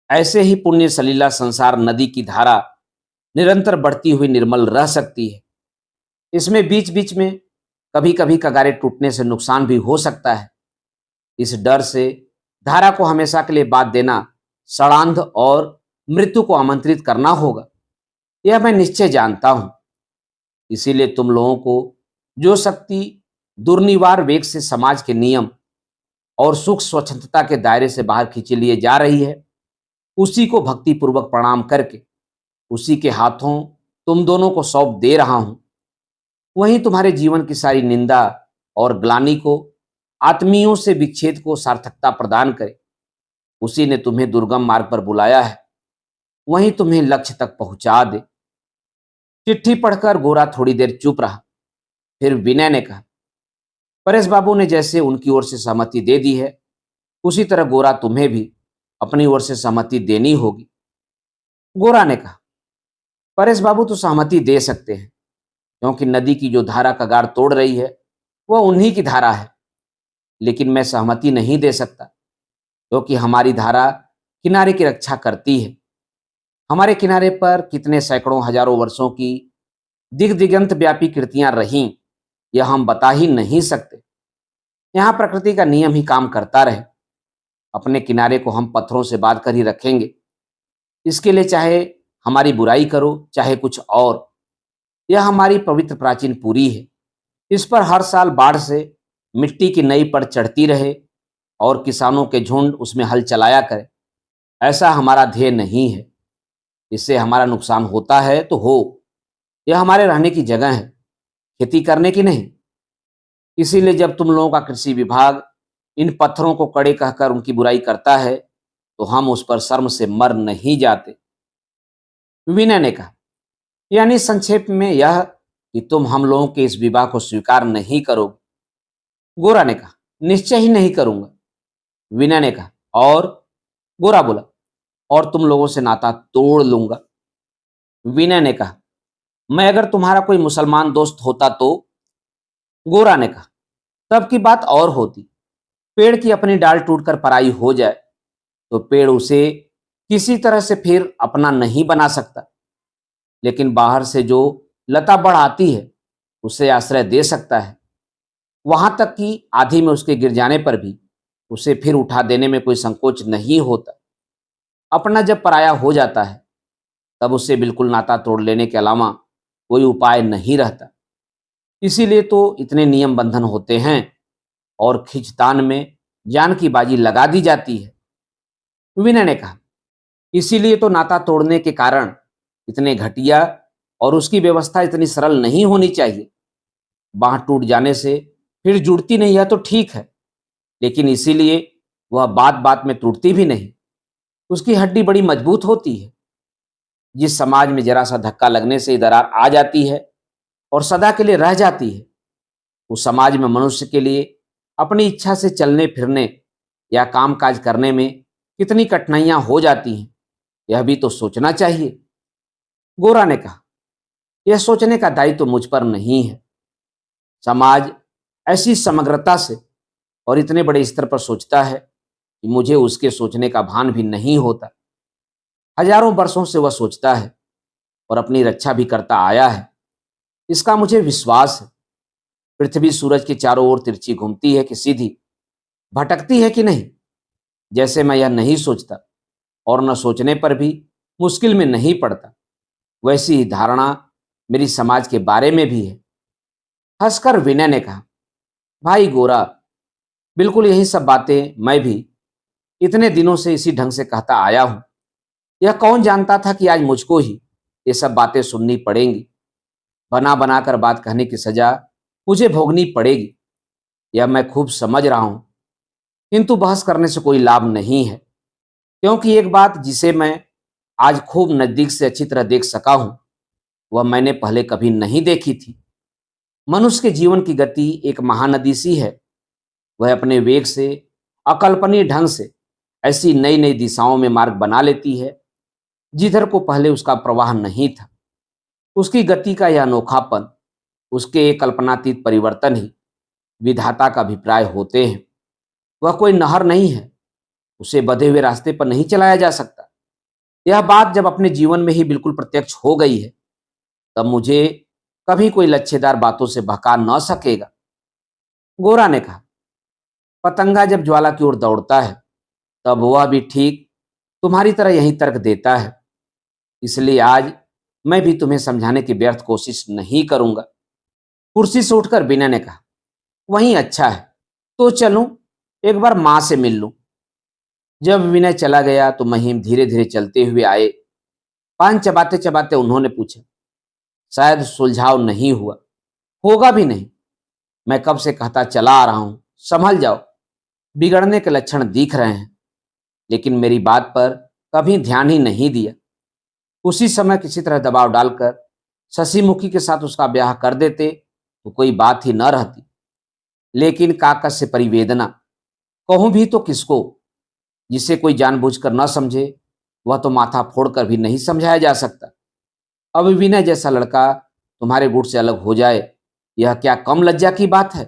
ऐसे ही पुण्य सलीला संसार नदी की धारा निरंतर बढ़ती हुई निर्मल रह सकती है। इसमें बीच बीच में कभी कभी कगारे टूटने से नुकसान भी हो सकता है। इस डर से धारा को हमेशा के लिए बांध देना षडांध और मृत्यु को आमंत्रित करना होगा, यह मैं निश्चय जानता हूं। इसीलिए तुम लोगों को जो शक्ति दुर्निवार वेग से समाज के नियम और सुख स्वच्छंदता के दायरे से बाहर खींचे लिए जा रही है, उसी को भक्ति पूर्वक प्रणाम करके उसी के हाथों तुम दोनों को सौंप दे रहा हूं। वहीं तुम्हारे जीवन की सारी निंदा और ग्लानि को, आत्मियों से विच्छेद को सार्थकता प्रदान करे। उसी ने तुम्हें दुर्गम मार्ग पर बुलाया है, वहीं तुम्हें लक्ष्य तक पहुंचा दे। चिट्ठी पढ़कर गोरा थोड़ी देर चुप रहा। फिर विनय ने कहा, परेश बाबू ने जैसे उनकी ओर से सहमति दे दी है, उसी तरह गोरा तुम्हें भी अपनी ओर से सहमति देनी होगी। गोरा ने कहा, परेश बाबू तो सहमति दे सकते हैं, क्योंकि नदी की जो धारा कगार तोड़ रही है वह उन्हीं की धारा है। लेकिन मैं सहमति नहीं दे सकता, क्योंकि हमारी धारा किनारे की रक्षा करती है। हमारे किनारे पर कितने सैकड़ों हजारों वर्षों की दिग्दिगंत व्यापी कृतियां रहीं, यह हम बता ही नहीं सकते। यहाँ प्रकृति का नियम ही काम करता रहे। अपने किनारे को हम पत्थरों से बांध कर ही रखेंगे। इसके लिए चाहे हमारी बुराई करो, चाहे कुछ और, यह हमारी पवित्र प्राचीन पुरी है। इस पर हर साल बाढ़ से मिट्टी की नई पर चढ़ती रहे और किसानों के झुंड उसमें हल चलाया करे, ऐसा हमारा ध्येय नहीं है। इससे हमारा नुकसान होता है तो हो, यह हमारे रहने की जगह है, खेती करने की नहीं। इसीलिए जब तुम लोगों का कृषि विभाग इन पत्थरों को कड़े कहकर उनकी बुराई करता है, तो हम उस पर शर्म से मर नहीं जाते। विनय ने कहा, यानी संक्षेप में यह कि तुम हम लोगों के इस विवाह को स्वीकार नहीं करोगे। गोरा ने कहा, निश्चय ही नहीं करूंगा। विनय ने कहा, और? गोरा बोला, और तुम लोगों से नाता तोड़ लूंगा। विनय ने कहा, मैं अगर तुम्हारा कोई मुसलमान दोस्त होता तो? गोरा ने कहा, तब की बात और होती। पेड़ की अपनी डाल टूटकर पराई हो जाए तो पेड़ उसे किसी तरह से फिर अपना नहीं बना सकता, लेकिन बाहर से जो लता बढ़ आती है उसे आश्रय दे सकता है। वहां तक कि आधी में उसके गिर जाने पर भी उसे फिर उठा देने में कोई संकोच नहीं होता। अपना जब पराया हो जाता है, तब उससे बिल्कुल नाता तोड़ लेने के अलावा कोई उपाय नहीं रहता। इसीलिए तो इतने नियम बंधन होते हैं और खींचतान में जान की बाजी लगा दी जाती है। विनय ने कहा, इसीलिए तो नाता तोड़ने के कारण इतने घटिया और उसकी व्यवस्था इतनी सरल नहीं होनी चाहिए। बांह टूट जाने से फिर जुड़ती नहीं है तो ठीक है, लेकिन इसीलिए वह बात बात में टूटती भी नहीं। उसकी हड्डी बड़ी मजबूत होती है। जिस समाज में जरा सा धक्का लगने से दरार आ जाती है और सदा के लिए रह जाती है, उस समाज में मनुष्य के लिए अपनी इच्छा से चलने फिरने या काम काज करने में कितनी कठिनाइयां हो जाती हैं, यह भी तो सोचना चाहिए। गोरा ने कहा, यह सोचने का दायित्व तो मुझ पर नहीं है। समाज ऐसी समग्रता से और इतने बड़े स्तर पर सोचता है कि मुझे उसके सोचने का भान भी नहीं होता। हजारों वर्षों से वह सोचता है और अपनी रक्षा भी करता आया है, इसका मुझे विश्वास है। पृथ्वी सूरज के चारों ओर तिरछी घूमती है कि सीधी, भटकती है कि नहीं, जैसे मैं यह नहीं सोचता और न सोचने पर भी मुश्किल में नहीं पड़ता, वैसी ही धारणा मेरी समाज के बारे में भी है। हंसकर विनय ने कहा, भाई गोरा, बिल्कुल यही सब बातें मैं भी इतने दिनों से इसी ढंग से कहता आया हूं। यह कौन जानता था कि आज मुझको ही ये सब बातें सुननी पड़ेंगी। बना बनाकर बात कहने की सजा मुझे भोगनी पड़ेगी, यह मैं खूब समझ रहा हूं। किंतु बहस करने से कोई लाभ नहीं है, क्योंकि एक बात जिसे मैं आज खूब नजदीक से अच्छी तरह देख सका हूं, वह मैंने पहले कभी नहीं देखी थी। मनुष्य के जीवन की गति एक महानदी सी है। वह अपने वेग से, अकल्पनीय ढंग से ऐसी नई नई दिशाओं में मार्ग बना लेती है जिधर को पहले उसका प्रवाह नहीं था। उसकी गति का यह अनोखापन, उसके एक कल्पनातीत परिवर्तन ही विधाता का अभिप्राय होते हैं। वह कोई नहर नहीं है, उसे बधे हुए रास्ते पर नहीं चलाया जा सकता। यह बात जब अपने जीवन में ही बिल्कुल प्रत्यक्ष हो गई है, तब मुझे कभी कोई लच्छेदार बातों से बहका न सकेगा। गोरा ने कहा, पतंगा जब ज्वाला की ओर दौड़ता है, तब वह भी ठीक तुम्हारी तरह यही तर्क देता है। इसलिए आज मैं भी तुम्हें समझाने की व्यर्थ कोशिश नहीं करूंगा। कुर्सी से उठकर विनय ने कहा, वही अच्छा है, तो चलूं। एक बार माँ से मिल लूं। जब विनय चला गया तो महिम धीरे धीरे चलते हुए आए। पान चबाते चबाते उन्होंने पूछा, शायद सुलझाव नहीं हुआ, होगा भी नहीं। मैं कब से कहता चला आ रहा हूं, संभल जाओ, बिगड़ने के लक्षण दिख रहे हैं। लेकिन मेरी बात पर कभी ध्यान ही नहीं दिया। उसी समय किसी तरह दबाव डालकर शशिमुखी के साथ उसका ब्याह कर देते तो कोई बात ही न रहती। लेकिन काकस से परिवेदना कहूं भी तो किसको? जिसे कोई जानबूझकर न समझे वह तो माथा फोड़कर भी नहीं समझाया जा सकता। अब विनय जैसा लड़का तुम्हारे गुट से अलग हो जाए, यह क्या कम लज्जा की बात है?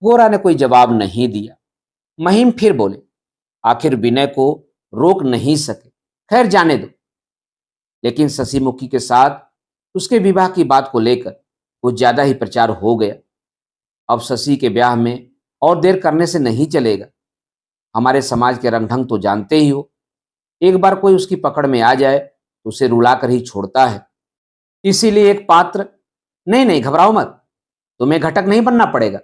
गोरा ने कोई जवाब नहीं दिया। महिम फिर बोले, आखिर विनय को रोक नहीं सके, खैर जाने दो। लेकिन शशिमुखी के साथ उसके विवाह की बात को लेकर कुछ ज्यादा ही प्रचार हो गया। अब शशि के ब्याह में और देर करने से नहीं चलेगा। हमारे समाज के रंग ढंग तो जानते ही हो, एक बार कोई उसकी पकड़ में आ जाए तो उसे रुला कर ही छोड़ता है। इसीलिए एक पात्र, नहीं नहीं घबराओ मत, तुम्हें घटक नहीं बनना पड़ेगा,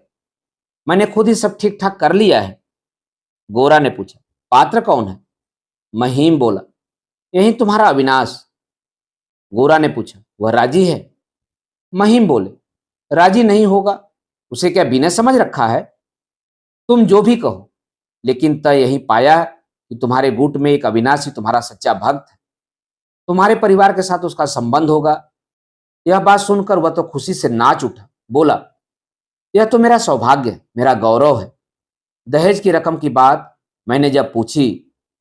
मैंने खुद ही सब ठीक ठाक कर लिया है। गोरा ने पूछा, पात्र कौन है? महिम बोला, यही तुम्हारा अविनाश। गोरा ने पूछा, वह राजी है? महिम बोले, राजी नहीं होगा, उसे क्या बिना समझ रखा है? तुम जो भी कहो, लेकिन तय यही पाया कि तुम्हारे गुट में एक अविनाशी तुम्हारा सच्चा भक्त है, तुम्हारे परिवार के साथ उसका संबंध होगा। यह बात सुनकर वह तो खुशी से नाच उठा, बोला, यह तो मेरा सौभाग्य है, मेरा गौरव है। दहेज की रकम की बात मैंने जब पूछी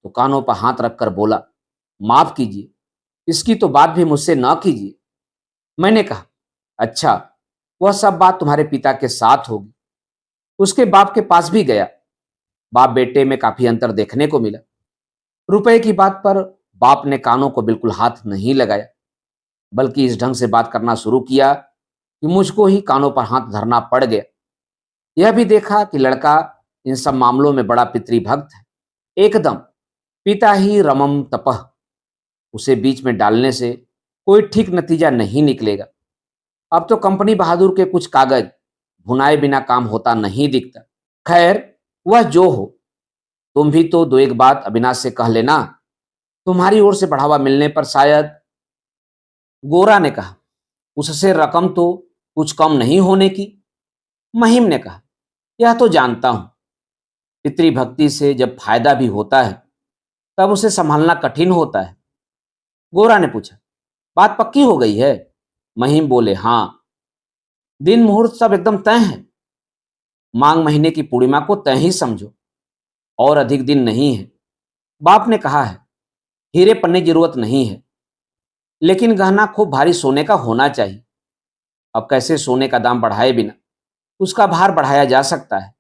तो कानों पर हाथ रखकर बोला, माफ कीजिए, इसकी तो बात भी मुझसे न कीजिए। मैंने कहा, अच्छा, वह सब बात तुम्हारे पिता के साथ होगी। उसके बाप के पास भी गया, बाप बेटे में काफी अंतर देखने को मिला। रुपए की बात पर बाप ने कानों को बिल्कुल हाथ नहीं लगाया, बल्कि इस ढंग से बात करना शुरू किया कि मुझको ही कानों पर हाथ धरना पड़ गया। यह भी देखा कि लड़का इन सब मामलों में बड़ा पितृभक्त है, एकदम पिता ही रमम तपह। उसे बीच में डालने से कोई ठीक नतीजा नहीं निकलेगा। अब तो कंपनी बहादुर के कुछ कागज भुनाए बिना काम होता नहीं दिखता। खैर, वह जो हो, तुम भी तो दो एक बात अविनाश से कह लेना, तुम्हारी ओर से बढ़ावा मिलने पर शायद। गोरा ने कहा, उससे रकम तो कुछ कम नहीं होने की। महिम ने कहा, यह तो जानता हूं, पितृभक्ति से जब फायदा भी होता है तब उसे संभालना कठिन होता है। गोरा ने पूछा, बात पक्की हो गई है? महिम बोले, हां, दिन मुहूर्त सब एकदम तय है। मांग महीने की पूर्णिमा को तय ही समझो, और अधिक दिन नहीं है। बाप ने कहा है, हीरे पन्ने की जरूरत नहीं है, लेकिन गहना खूब भारी सोने का होना चाहिए। अब कैसे सोने का दाम बढ़ाए बिना उसका भार बढ़ाया जा सकता है?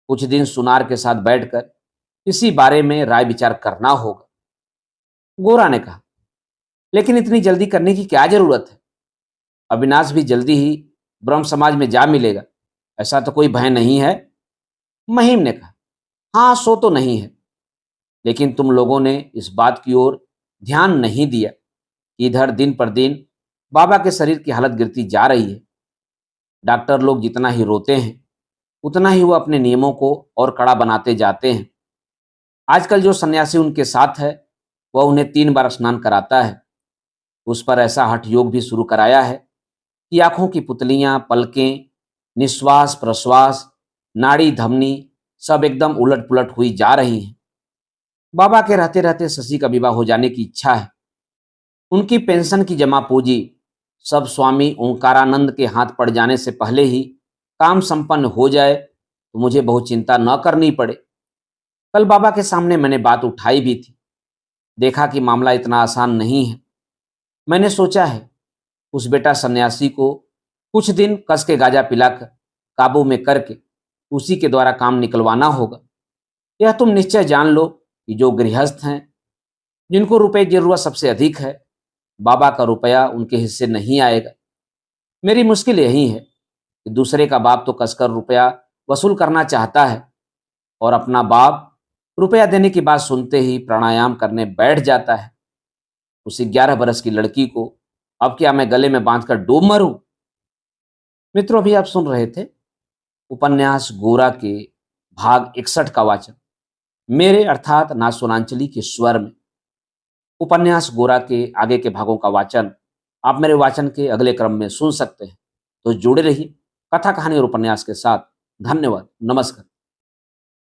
कुछ दिन सुनार के साथ बैठकर इसी बारे में राय विचार करना होगा। गोरा ने कहा, लेकिन इतनी जल्दी करने की क्या जरूरत है? अविनाश भी जल्दी ही ब्रह्म समाज में जा मिलेगा, ऐसा तो कोई भय नहीं है। महिम ने कहा, हाँ, सो तो नहीं है, लेकिन तुम लोगों ने इस बात की ओर ध्यान नहीं दिया कि इधर दिन पर दिन बाबा के शरीर की हालत गिरती जा रही है। डॉक्टर लोग जितना ही रोते हैं उतना ही वो अपने नियमों को और कड़ा बनाते जाते हैं। आजकल जो सन्यासी उनके साथ है वह उन्हें 3 बार स्नान कराता है। उस पर ऐसा हठ योग भी शुरू कराया है कि आंखों की पुतलियां, पलकें, निश्वास प्रश्वास, नाड़ी धमनी सब एकदम उलट पुलट हुई जा रही हैं। बाबा के रहते रहते शशि का विवाह हो जाने की इच्छा है। उनकी पेंशन की जमा पूंजी सब स्वामी ओंकारानंद के हाथ पड़ जाने से पहले ही काम संपन्न हो जाए तो मुझे बहुत चिंता न करनी पड़े। कल बाबा के सामने मैंने बात उठाई भी थी, देखा कि मामला इतना आसान नहीं है। मैंने सोचा है उस बेटा सन्यासी को कुछ दिन कस के गांजा पिलाकर काबू में करके उसी के द्वारा काम निकलवाना होगा। यह तुम निश्चय जान लो कि जो गृहस्थ हैं, जिनको रुपए की जरूरत सबसे अधिक है, बाबा का रुपया उनके हिस्से नहीं आएगा। मेरी मुश्किल यही है कि दूसरे का बाप तो कसकर रुपया वसूल करना चाहता है और अपना बाप रुपया देने की बात सुनते ही प्राणायाम करने बैठ जाता है। उसी 11 बरस की लड़की को अब क्या मैं गले में बांधकर डूब मरूं? मित्रों, अभी आप सुन रहे थे उपन्यास गोरा के भाग 61 का वाचन मेरे अर्थात ना सोनांचली के स्वर में। उपन्यास गोरा के आगे के भागों का वाचन आप मेरे वाचन के अगले क्रम में सुन सकते हैं। तो जुड़े रहिए कथा कहानी और उपन्यास के साथ। धन्यवाद। नमस्कार।